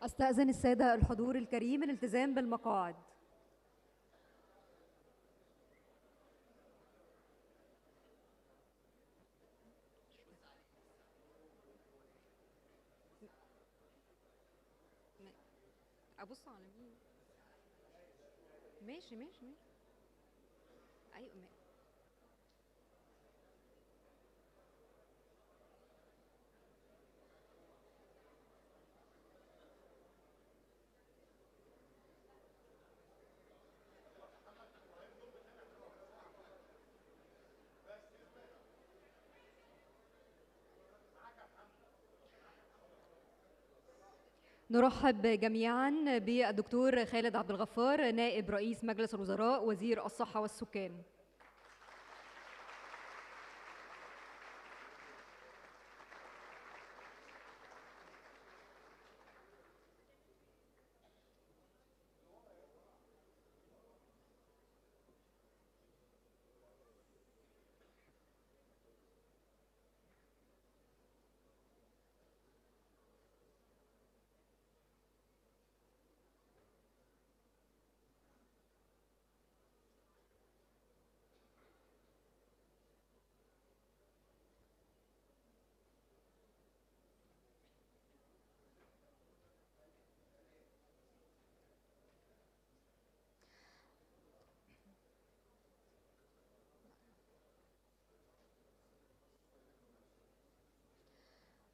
أستأذن السادة الحضور الكريم الالتزام بالمقاعد. أبص على مين؟ ماشي ماشي ماشي. أيوة نرحب جميعا بالدكتور خالد عبد الغفار، نائب رئيس مجلس الوزراء وزير الصحة والسكان.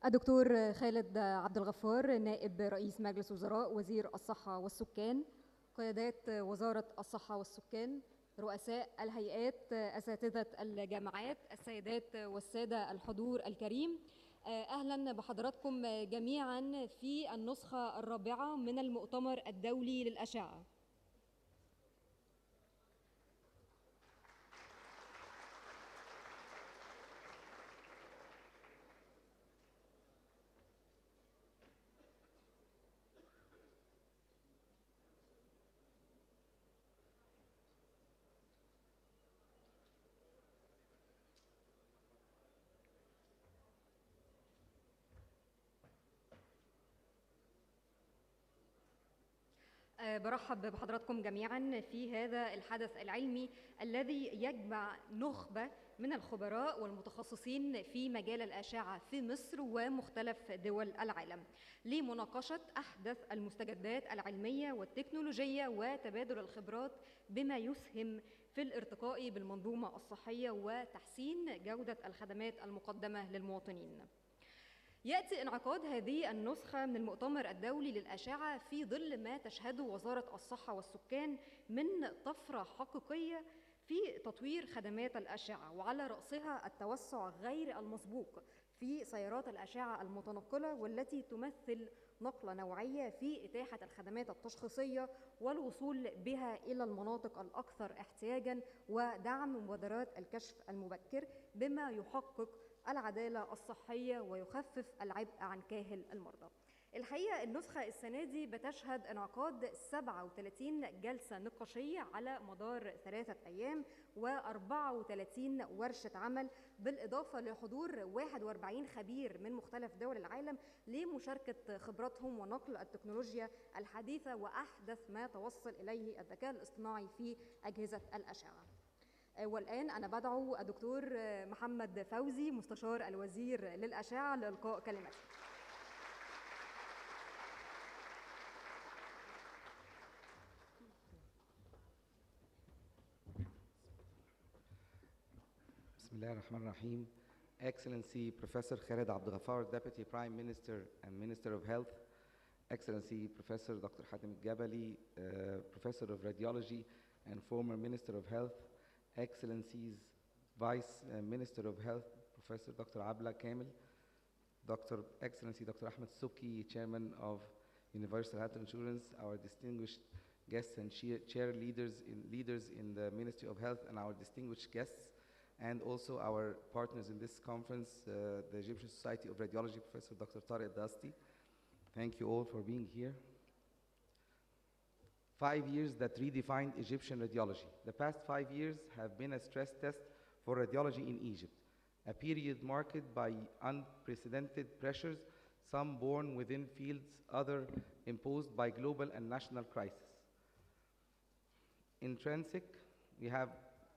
الدكتور خالد عبد الغفار، نائب رئيس مجلس الوزراء وزير الصحة والسكان، قيادات وزارة الصحة والسكان، رؤساء الهيئات، أساتذة الجامعات، السيدات والسادة الحضور الكريم، أهلا بحضراتكم جميعا في النسخة الرابعة من المؤتمر الدولي للأشعة. برحب بحضراتكم جميعا في هذا الحدث العلمي الذي يجمع نخبة من الخبراء والمتخصصين في مجال الأشعة في مصر ومختلف دول العالم لمناقشة أحدث المستجدات العلمية والتكنولوجية وتبادل الخبرات بما يسهم في الارتقاء بالمنظومة الصحية وتحسين جودة الخدمات المقدمة للمواطنين. يأتي انعقاد هذه النسخة من المؤتمر الدولي للأشعة في ظل ما تشهده وزارة الصحة والسكان من طفرة حقيقية في تطوير خدمات الأشعة، وعلى رأسها التوسع غير المسبوق في سيارات الأشعة المتنقلة، والتي تمثل نقلة نوعية في إتاحة الخدمات التشخيصية والوصول بها إلى المناطق الأكثر احتياجاً ودعم مبادرات الكشف المبكر بما يحقق العدالة الصحية ويخفف العبء عن كاهل المرضى. الحقيقة النسخة السنة دي بتشهد انعقاد 37 جلسة نقاشية على مدار 3 أيام و34 ورشة عمل، بالإضافة لحضور 41 خبير من مختلف دول العالم لمشاركة خبراتهم ونقل التكنولوجيا الحديثة وأحدث ما توصل إليه الذكاء الاصطناعي في أجهزة الأشعة. والآن أنا بدعو الدكتور محمد فوزي مستشار الوزير للأشعة لإلقاء كلمته. بسم الله الرحمن الرحيم. Excellency Professor Khaled Abdel Ghaffar, Deputy Prime Minister and Minister of Health. Excellency Professor Dr. Hatem Al-Gabali, Professor of Radiology and former Minister of Health. Excellencies Vice Minister of Health, Professor Dr. Abla Kamel. Excellency Dr. Ahmed Souki, Chairman of Universal Health Insurance, our distinguished guests and leaders in the Ministry of Health, and our distinguished guests, and also our partners in this conference, the Egyptian Society of Radiology, Professor Dr. Tariq Dasti. Thank you all for being here. 5 years that redefined Egyptian radiology. The past 5 years have been a stress test for radiology in Egypt, a period marked by unprecedented pressures some born within fields, other imposed by global and national crisis. Intrinsic, we have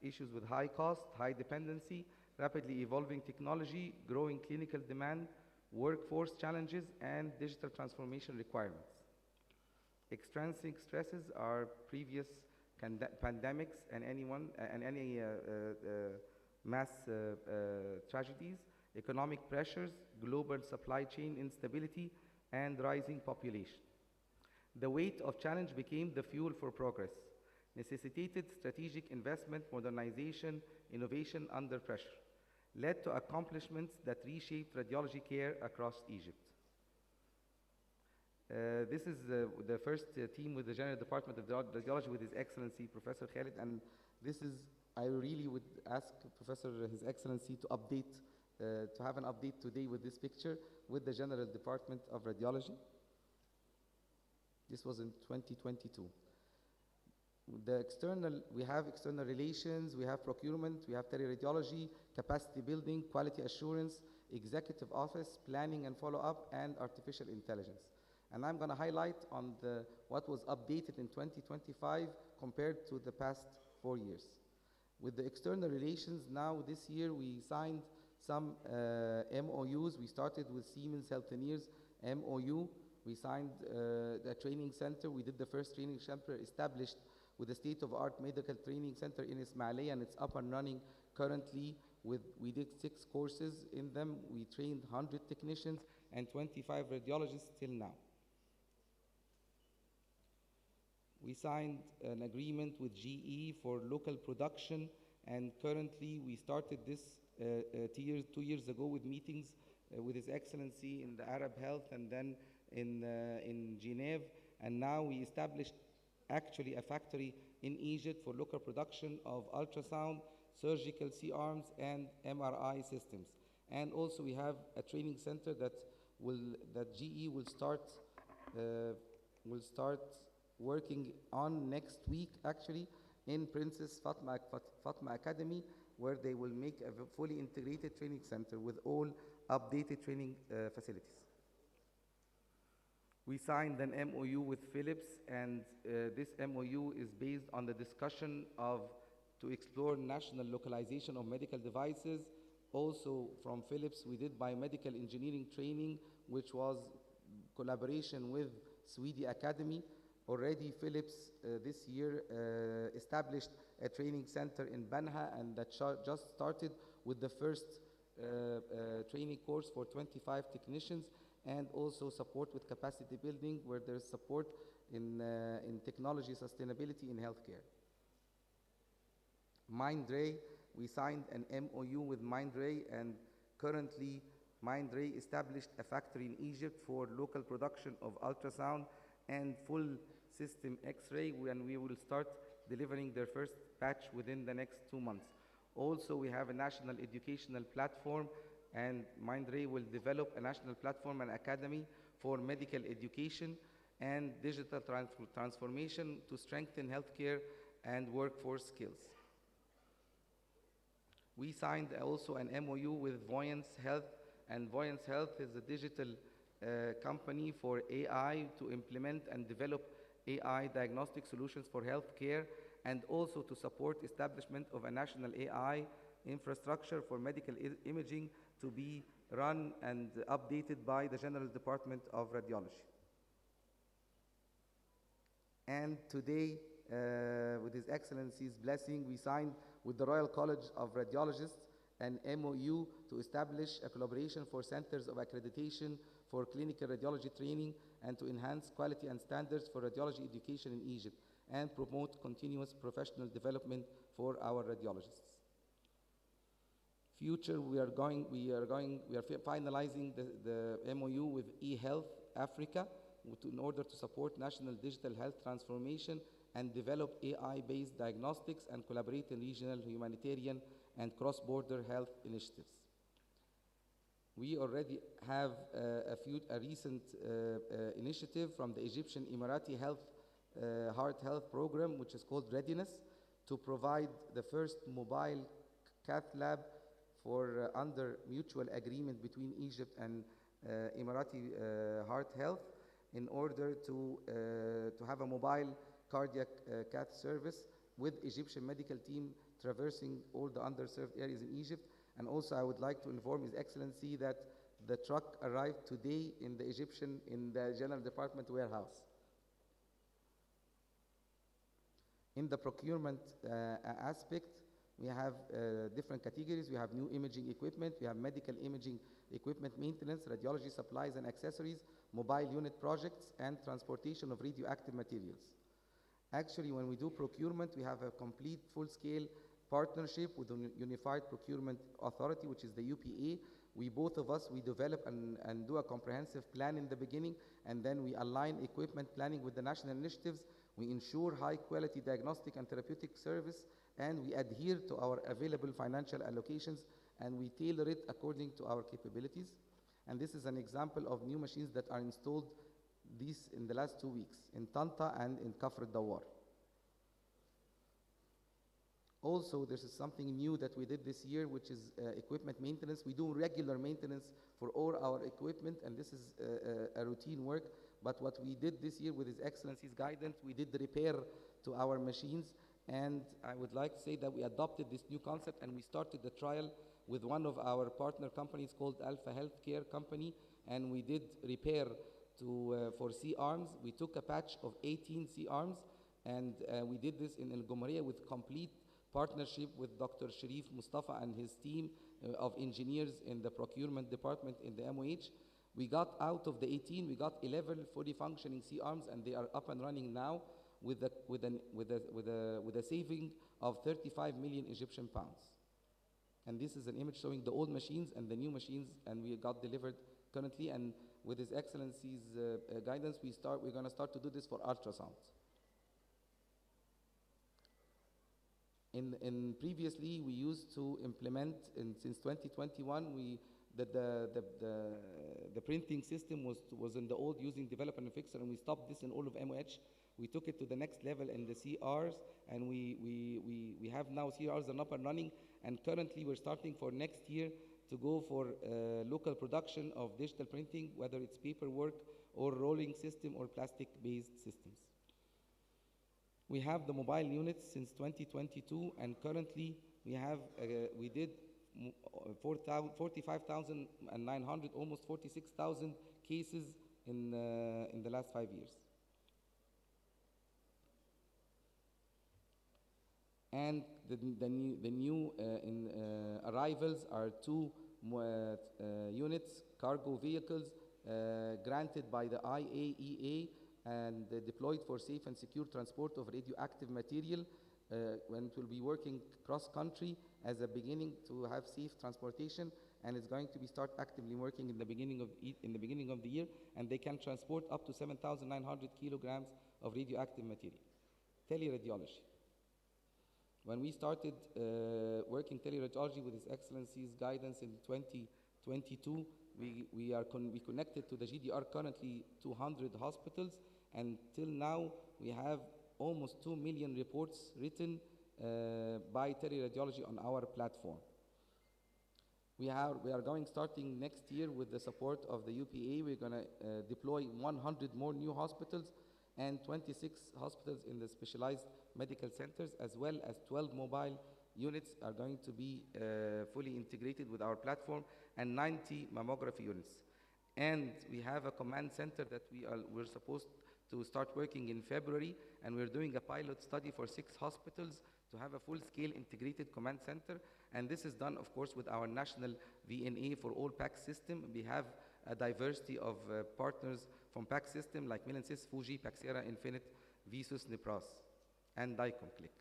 issues with high cost, high dependency, rapidly evolving technology, growing clinical demand, workforce challenges, and digital transformation requirements. Extrinsic stresses are previous pandemics and any mass tragedies, economic pressures, global supply chain instability, and rising population. The weight of challenge became the fuel for progress, necessitated strategic investment, modernization, innovation under pressure, led to accomplishments that reshaped radiology care across Egypt. This is the first team with the General Department of Radiology with His Excellency Professor Khalid, and this is, I really would ask Professor His Excellency to update, to have an update today with this picture with the General Department of Radiology. This was in 2022. We have external relations, we have procurement, we have teleradiology, capacity building, quality assurance, executive office, planning and follow-up, and artificial intelligence. And I'm going to highlight on what was updated in 2025 compared to the past 4 years. With the external relations, now this year we signed some MOUs. We started with Siemens Healthineers MOU. We signed a training center. We did the first training center established with a state-of-art medical training center in Ismailia, and it's up and running currently. We did 6 courses in them. We trained 100 technicians and 25 radiologists till now. We signed an agreement with GE for local production, and currently we started this 2 years ago with meetings with His Excellency in the Arab Health and then in Geneva, and now we established actually a factory in Egypt for local production of ultrasound, surgical C-arms, and MRI systems. And also we have a training center that GE will start working on next week, actually, in Princess Fatma Academy, where they will make a fully integrated training center with all updated training facilities. We signed an MOU with Philips, and this MOU is based on the discussion to explore national localization of medical devices. Also from Philips, we did biomedical engineering training, which was collaboration with Swedi Academy. Already Philips this year established a training center in Banha, and that just started with the first training course for 25 technicians, and also support with capacity building, where there's support in technology sustainability in healthcare. Mindray, we signed an MOU with Mindray, and currently Mindray established a factory in Egypt for local production of ultrasound and full system X-ray, and we will start delivering their first batch within the next 2 months. Also, we have a national educational platform, and Mindray will develop a national platform and academy for medical education and digital transformation to strengthen healthcare and workforce skills. We signed also an MOU with Voyance Health, and Voyance Health is a digital company for AI to implement and develop AI diagnostic solutions for healthcare, and also to support establishment of a national AI infrastructure for medical imaging to be run and updated by the General Department of Radiology. And today, with His Excellency's blessing, we signed with the Royal College of Radiologists an MOU to establish a collaboration for centers of accreditation for clinical radiology training and to enhance quality and standards for radiology education in Egypt and promote continuous professional development for our radiologists. Future, we are finalizing the MOU with eHealth Africa in order to support national digital health transformation and develop AI-based diagnostics and collaborate in regional humanitarian and cross-border health initiatives. We already have a recent initiative from the Egyptian Emirati Heart Health Program, which is called Readiness, to provide the first mobile cath lab for under mutual agreement between Egypt and Emirati Heart Health in order to have a mobile cardiac cath service with Egyptian medical team traversing all the underserved areas in Egypt. And also I would like to inform His Excellency that the truck arrived today in the General Department warehouse. In the procurement aspect, we have different categories. We have new imaging equipment, we have medical imaging equipment maintenance, radiology supplies and accessories, mobile unit projects, and transportation of radioactive materials. Actually, when we do procurement, we have a complete full-scale partnership with the Unified Procurement Authority, which is the UPA. We develop and do a comprehensive plan in the beginning, and then we align equipment planning with the national initiatives. We ensure high-quality diagnostic and therapeutic service, and we adhere to our available financial allocations, and we tailor it according to our capabilities. And this is an example of new machines that are installed in the last 2 weeks in Tanta and in Kafr Dawar. Also, this is something new that we did this year, which is equipment maintenance. We do regular maintenance for all our equipment, and this is a routine work. But what we did this year with His Excellency's guidance, we did the repair to our machines. And I would like to say that we adopted this new concept, and we started the trial with one of our partner companies called Alpha Healthcare Company, and we did repair for C-arms. We took a patch of 18 C-arms, and we did this in El Gomaria with complete partnership with Dr. Sharif Mustafa and his team of engineers in the procurement department in the MOH. We got out of the 18, we got 11 fully functioning C-arms, and they are up and running now with a saving of 35 million Egyptian pounds. And this is an image showing the old machines and the new machines, and we got delivered currently. And with His Excellency's guidance, we're going to start to do this for ultrasounds. Previously, we used to implement, since 2021, the printing system was in the old using develop and fixer, and we stopped this in all of MOH. We took it to the next level in the CRs, and we have now CRs are up and running, and currently we're starting for next year to go for local production of digital printing, whether it's paperwork or rolling system or plastic-based systems. We have the mobile units since 2022, and currently we did 45,900, almost 46,000 cases in the last 5 years. And the new arrivals are 2 units, cargo vehicles, granted by the IAEA and deployed for safe and secure transport of radioactive material, when it will be working cross-country as a beginning to have safe transportation, and it's going to be start actively working in the beginning of the year, and they can transport up to 7,900 kilograms of radioactive material. Teleradiology. When we started working teleradiology with His Excellency's guidance in 2022, we connected to the GDR currently 200 hospitals, and till now we have almost 2 million reports written by teleradiology on our platform. We are starting next year with the support of the UPA. We're going to deploy 100 more new hospitals and 26 hospitals in the specialized medical centers, as well as 12 mobile units are going to be fully integrated with our platform, and 90 mammography units. And we have a command center that we're supposed to start working in February, and we're doing a pilot study for 6 hospitals to have a full-scale integrated command center. And this is done, of course, with our national VNA for all PACS system. We have a diversity of partners from PACS system like Milansis, Fuji, Paxera, Infinite, Visus, Nipras, and DICOM-CLIC.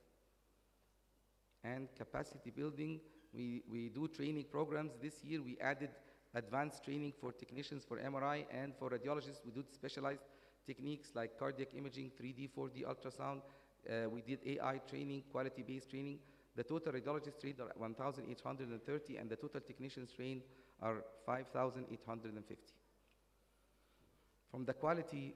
And capacity building, we do training programs. This year we added advanced training for technicians for MRI, and for radiologists we do specialized techniques like cardiac imaging, 3D, 4D ultrasound. We did AI training, quality-based training. The total radiologists trained are 1,830, and the total technicians trained are 5,850. From the quality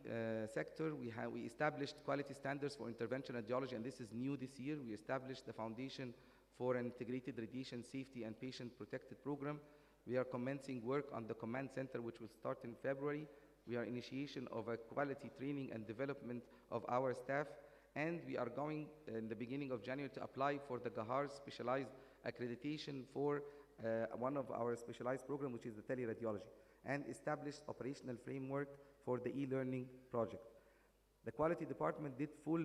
sector, we established quality standards for intervention radiology, and this is new this year. We established the foundation for an integrated radiation safety and patient protected program. We are commencing work on the command center, which will start in February. We are initiation of a quality training and development of our staff, and we are going in the beginning of January to apply for the GAHAR specialized accreditation for one of our specialized program, which is the teleradiology, and establish operational framework for the e-learning project. The quality department did full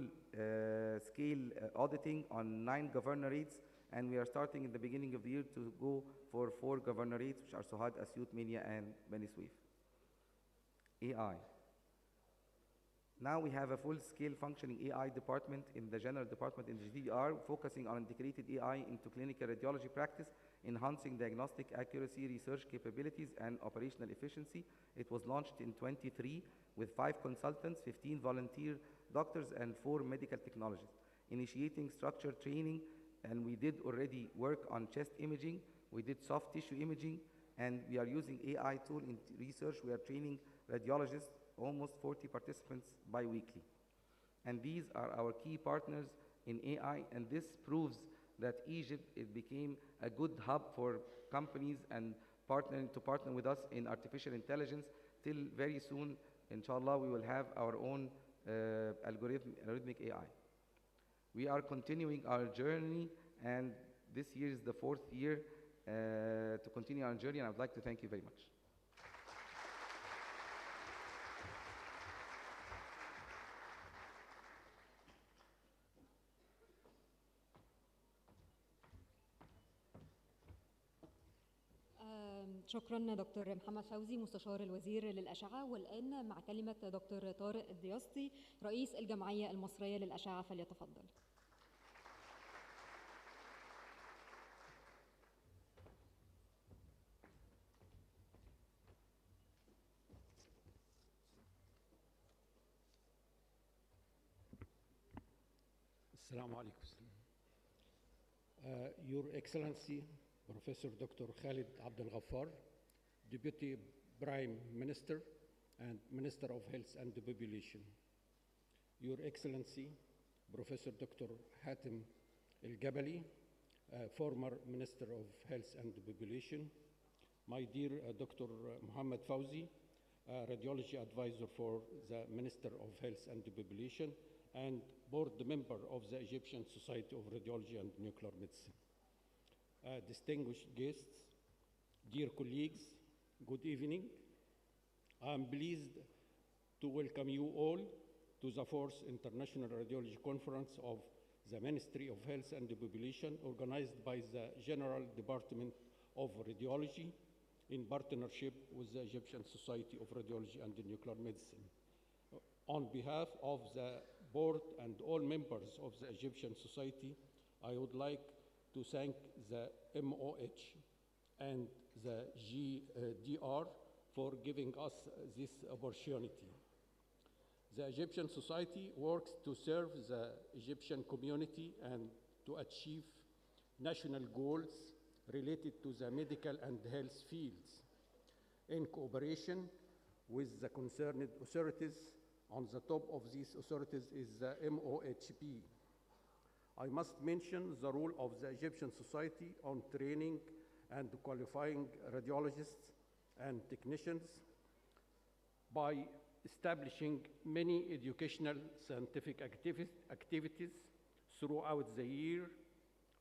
scale auditing on 9 governorates, and we are starting in the beginning of the year to go for 4 governorates, which are Sohad, Asyut, Minya, and Beni Suef. AI. Now we have a full-scale functioning AI department in the general department in the GDR, focusing on integrated AI into clinical radiology practice, enhancing diagnostic accuracy, research capabilities, and operational efficiency. It was launched in 23 with 5 consultants, 15 volunteer doctors, and 4 medical technologists, initiating structured training, and we did already work on chest imaging, we did soft tissue imaging, and we are using AI tool in research. We are training radiologists, almost 40 participants bi-weekly. And these are our key partners in AI, and this proves that Egypt, it became a good hub for companies and to partner with us in artificial intelligence. Till very soon, inshallah, we will have our own algorithmic AI. We are continuing our journey, and this year is the 4th year to continue our journey, and I would like to thank you very much. شكرا دكتور محمد فوزي مستشار الوزير للأشعة. والآن مع كلمة دكتور طارق الدياسطي رئيس الجمعية المصرية للأشعة، فليتفضل. السلام عليكم. Your Excellency, Professor Dr. Khalid Abdel Ghaffar, Deputy Prime Minister and Minister of Health and Population. Your Excellency, Professor Dr. Hatem El-Gabali, former Minister of Health and Population. My dear Dr. Mohammed Fawzi, Radiology Advisor for the Minister of Health and Population, and board member of the Egyptian Society of Radiology and Nuclear Medicine. Distinguished guests, dear colleagues, good evening. I'm pleased to welcome you all to the 4th International Radiology Conference of the Ministry of Health and Population, organized by the General Department of Radiology in partnership with the Egyptian Society of Radiology and Nuclear Medicine. On behalf of the board and all members of the Egyptian Society, I would like to thank the MOH and the GDR for giving us this opportunity. The Egyptian Society works to serve the Egyptian community and to achieve national goals related to the medical and health fields in cooperation with the concerned authorities. On the top of these authorities is the MOHP. I must mention the role of the Egyptian Society on training and qualifying radiologists and technicians by establishing many educational scientific activities throughout the year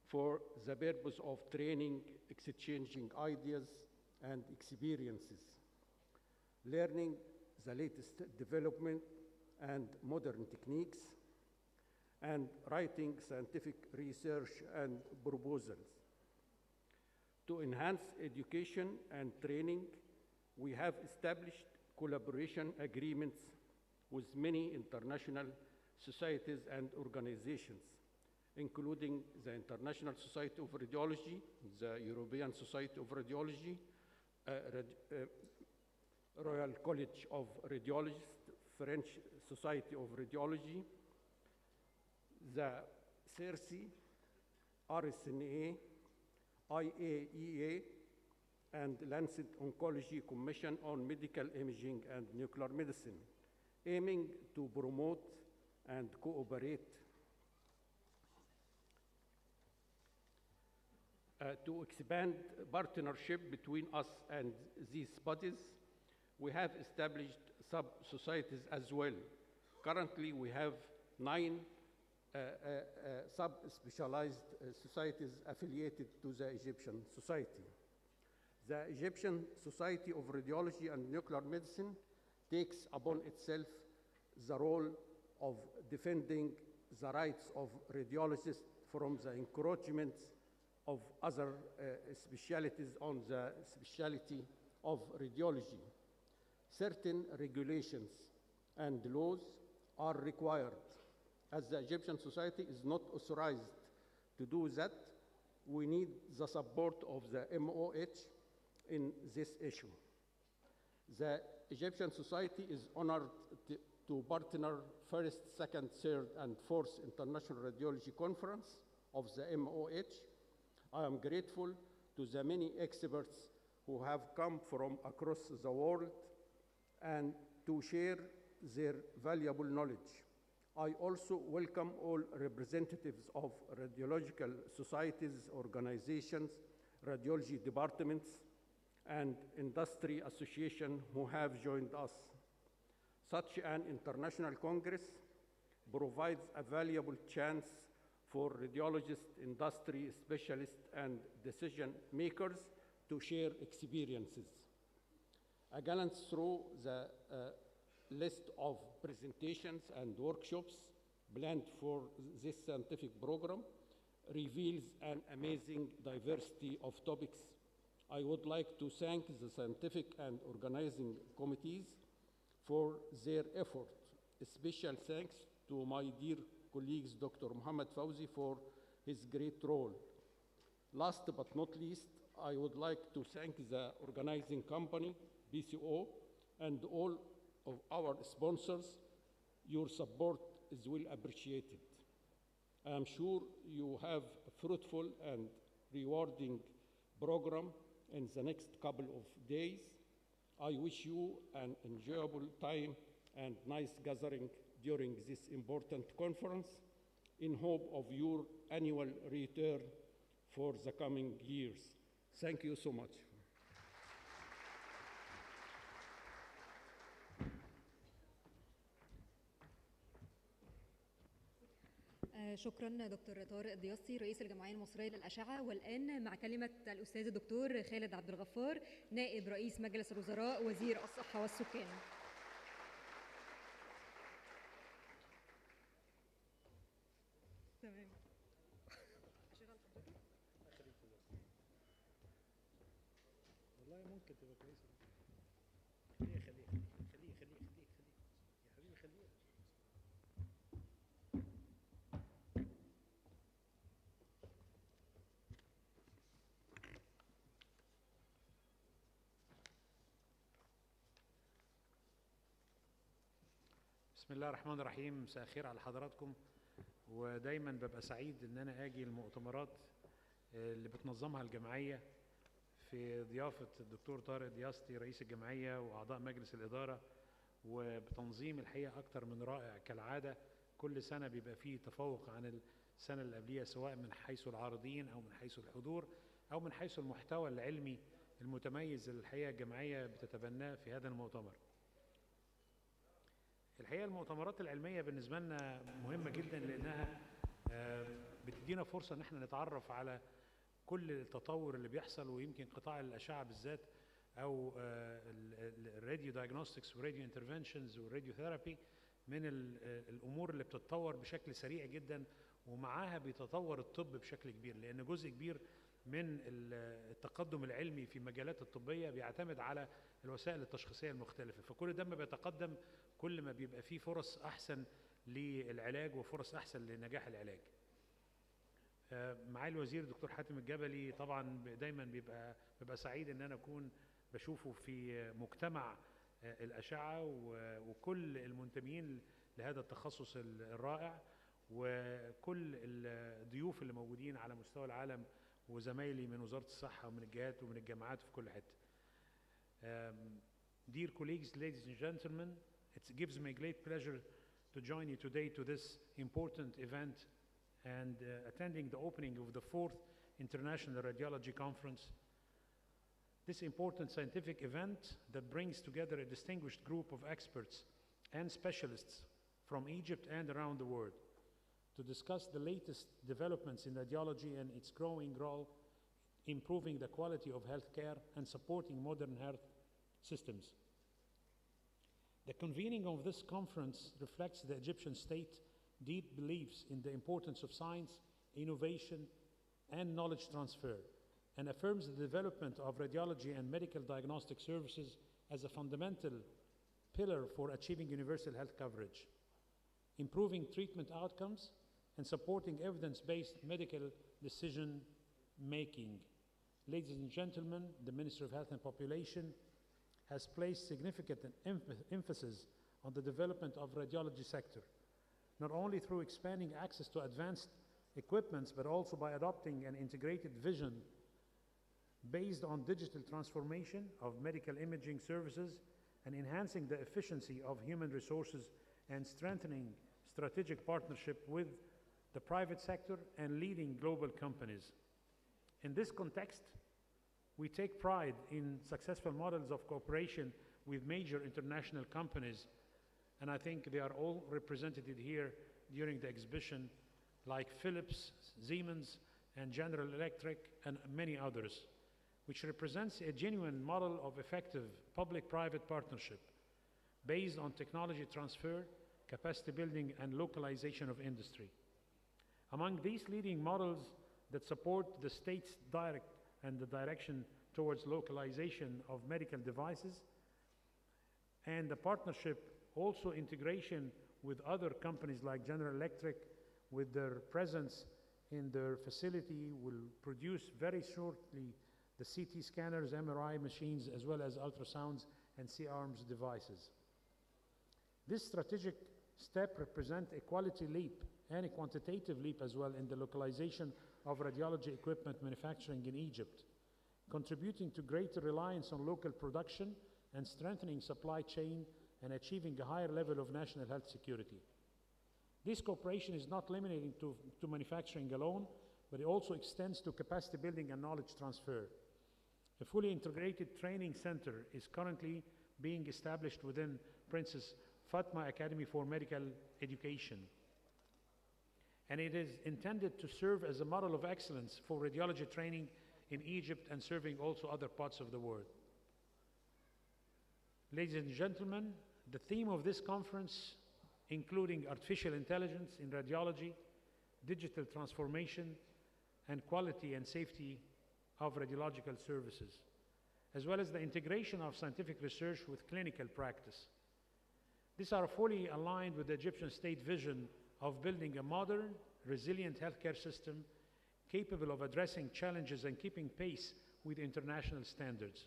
for the purpose of training, exchanging ideas and experiences, learning the latest development and modern techniques, and writing scientific research and proposals. To enhance education and training, we have established collaboration agreements with many international societies and organizations, including the International Society of Radiology, the European Society of Radiology, Royal College of Radiologists, French Society of Radiology, the CERSI, RSNA, IAEA, and Lancet Oncology Commission on Medical Imaging and Nuclear Medicine, aiming to promote and cooperate. to expand partnership between us and these bodies, we have established sub-societies as well. Currently, we have 9 sub-specialized societies affiliated to the Egyptian Society. The Egyptian Society of Radiology and Nuclear Medicine takes upon itself the role of defending the rights of radiologists from the encroachments of other specialties on the specialty of radiology. Certain regulations and laws are required. As the Egyptian Society is not authorized to do that, we need the support of the MOH in this issue. The Egyptian Society is honored to partner first, second, third, and fourth International Radiology Conference of the MOH. I am grateful to the many experts who have come from across the world and to share their valuable knowledge. I also welcome all representatives of radiological societies, organizations, radiology departments, and industry association who have joined us. Such an international congress provides a valuable chance for radiologists, industry specialists, and decision makers to share experiences. A glance through the list of presentations and workshops planned for this scientific program reveals an amazing diversity of topics. I would like to thank the scientific and organizing committees for their effort. A special thanks to my dear colleagues, Dr. Mohammed Fawzi, for his great role. Last but not least, I would like to thank the organizing company, BCO, and all of our sponsors. Your support is well appreciated. I am sure you have a fruitful and rewarding program in the next couple of days. I wish you an enjoyable time and nice gathering during this important conference in hope of your annual return for the coming years. Thank you so much. شكرا دكتور طارق الدياسي رئيس الجمعية المصرية للأشعة. والآن مع كلمة الأستاذ الدكتور خالد عبد الغفار نائب رئيس مجلس الوزراء وزير الصحة والسكان. تمام. والله ممكن تبقى كويسة. خليه يا حبيبي خليه. بسم الله الرحمن الرحيم. مساء الخير على حضراتكم. ودايما ببقى سعيد ان انا اجي المؤتمرات اللي بتنظمها الجمعيه في ضيافه الدكتور طارق دياستي رئيس الجمعيه واعضاء مجلس الاداره، وبتنظيم الحقيقه اكتر من رائع كالعاده. كل سنه بيبقى فيه تفوق عن السنه اللي قبليها، سواء من حيث العارضين او من حيث الحضور او من حيث المحتوى العلمي المتميز اللي الحقيقه الجمعيه بتتبناه في هذا المؤتمر. الحقيقة المؤتمرات العلمية بالنسبة لنا مهمة جدا، لأنها بتدينا فرصة إن احنا نتعرف على كل التطور اللي بيحصل، ويمكن قطاع الأشعة بالذات أو الراديو دايجنوستكس والراديو انترفنشنز والراديو ثيرابي من الأمور اللي بتتطور بشكل سريع جدا، ومعاها بيتطور الطب بشكل كبير، لأن جزء كبير من التقدم العلمي في مجالات الطبية بيعتمد على الوسائل التشخيصية المختلفة. فكل ده ما بيتقدم كل ما بيبقى فيه فرص أحسن للعلاج وفرص أحسن لنجاح العلاج. معالي الوزير دكتور حاتم الجبلي طبعا دايما بيبقى سعيد ان انا اكون بشوفه في مجتمع الأشعة وكل المنتمين لهذا التخصص الرائع، وكل الضيوف اللي موجودين على مستوى العالم وزمايلي من وزارة الصحة ومن الجهات ومن الجامعات في كل حتة. Dear colleagues, ladies and gentlemen, it gives me great pleasure to join you today to this important event and attending the opening of the 4th International Radiology Conference. This important scientific event that brings together a distinguished group of experts and specialists from Egypt and around the world to discuss the latest developments in radiology and its growing role improving the quality of healthcare and supporting modern health systems. The convening of this conference reflects the Egyptian state deep beliefs in the importance of science, innovation, and knowledge transfer, and affirms the development of radiology and medical diagnostic services as a fundamental pillar for achieving universal health coverage, improving treatment outcomes, and supporting evidence-based medical decision-making. Ladies and gentlemen, the Minister of Health and Population has placed significant emphasis on the development of radiology sector, not only through expanding access to advanced equipments, but also by adopting an integrated vision based on digital transformation of medical imaging services and enhancing the efficiency of human resources and strengthening strategic partnership with the private sector and leading global companies. In this context, we take pride in successful models of cooperation with major international companies, and I think they are all represented here during the exhibition, like Philips, Siemens, and General Electric, and many others, which represents a genuine model of effective public-private partnership based on technology transfer, capacity building, and localization of industry. Among these leading models that support the state's direct and the direction towards localization of medical devices, and the partnership also integration with other companies like General Electric, with their presence in their facility, will produce very shortly the CT scanners, MRI machines, as well as ultrasounds and C-arms devices. This strategic step represents a quality leap and a quantitative leap as well in the localization of radiology equipment manufacturing in Egypt, contributing to greater reliance on local production and strengthening supply chain and achieving a higher level of national health security. This cooperation is not limited to manufacturing alone, but it also extends to capacity building and knowledge transfer. A fully integrated training center is currently being established within Princess Fatma Academy for Medical Education, and it is intended to serve as a model of excellence for radiology training in Egypt and serving also other parts of the world. Ladies and gentlemen, the theme of this conference, including artificial intelligence in radiology, digital transformation, and quality and safety of radiological services, as well as the integration of scientific research with clinical practice. These are fully aligned with the Egyptian state vision of building a modern, resilient healthcare system capable of addressing challenges and keeping pace with international standards.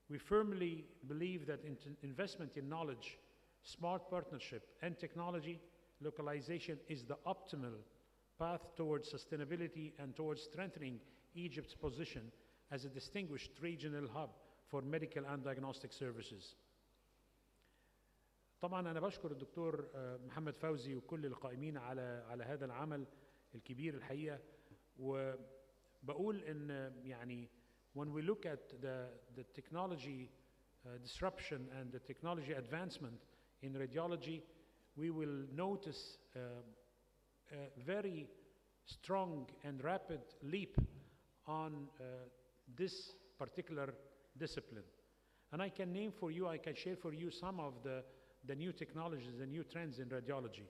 We firmly believe that investment in knowledge, smart partnership, and technology localization is the optimal path towards sustainability and towards strengthening Egypt's position as a distinguished regional hub for medical and diagnostic services. طبعا أنا بشكر الدكتور محمد فوزي وكل القائمين على هذا العمل الكبير الحقيقة، وبقول إن يعني when we look at the technology disruption and the technology advancement in radiology, we will notice a very strong and rapid leap on this particular discipline. And I can name for you, I can share for you some of the new technologies, the new trends in radiology.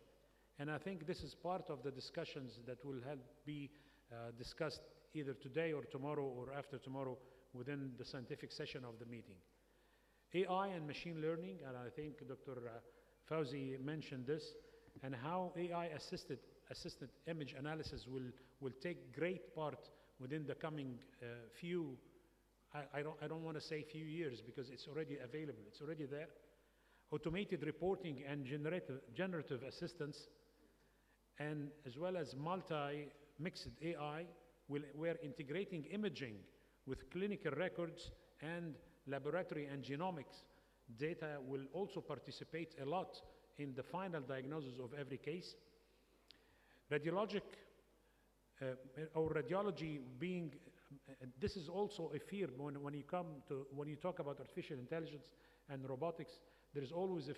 And I think this is part of the discussions that will be discussed either today or tomorrow or after tomorrow within the scientific session of the meeting. AI and machine learning, and I think Dr. Fauzi mentioned this, and how AI-assisted image analysis will take great part within the coming few, I don't want to say few years because it's already available, it's already there. Automated reporting and generative assistance, and as well as multi-mixed AI, we're integrating imaging with clinical records, and laboratory and genomics data will also participate a lot in the final diagnosis of every case. Radiologic or radiology being, this is also a fear when you talk about artificial intelligence and robotics. There is always a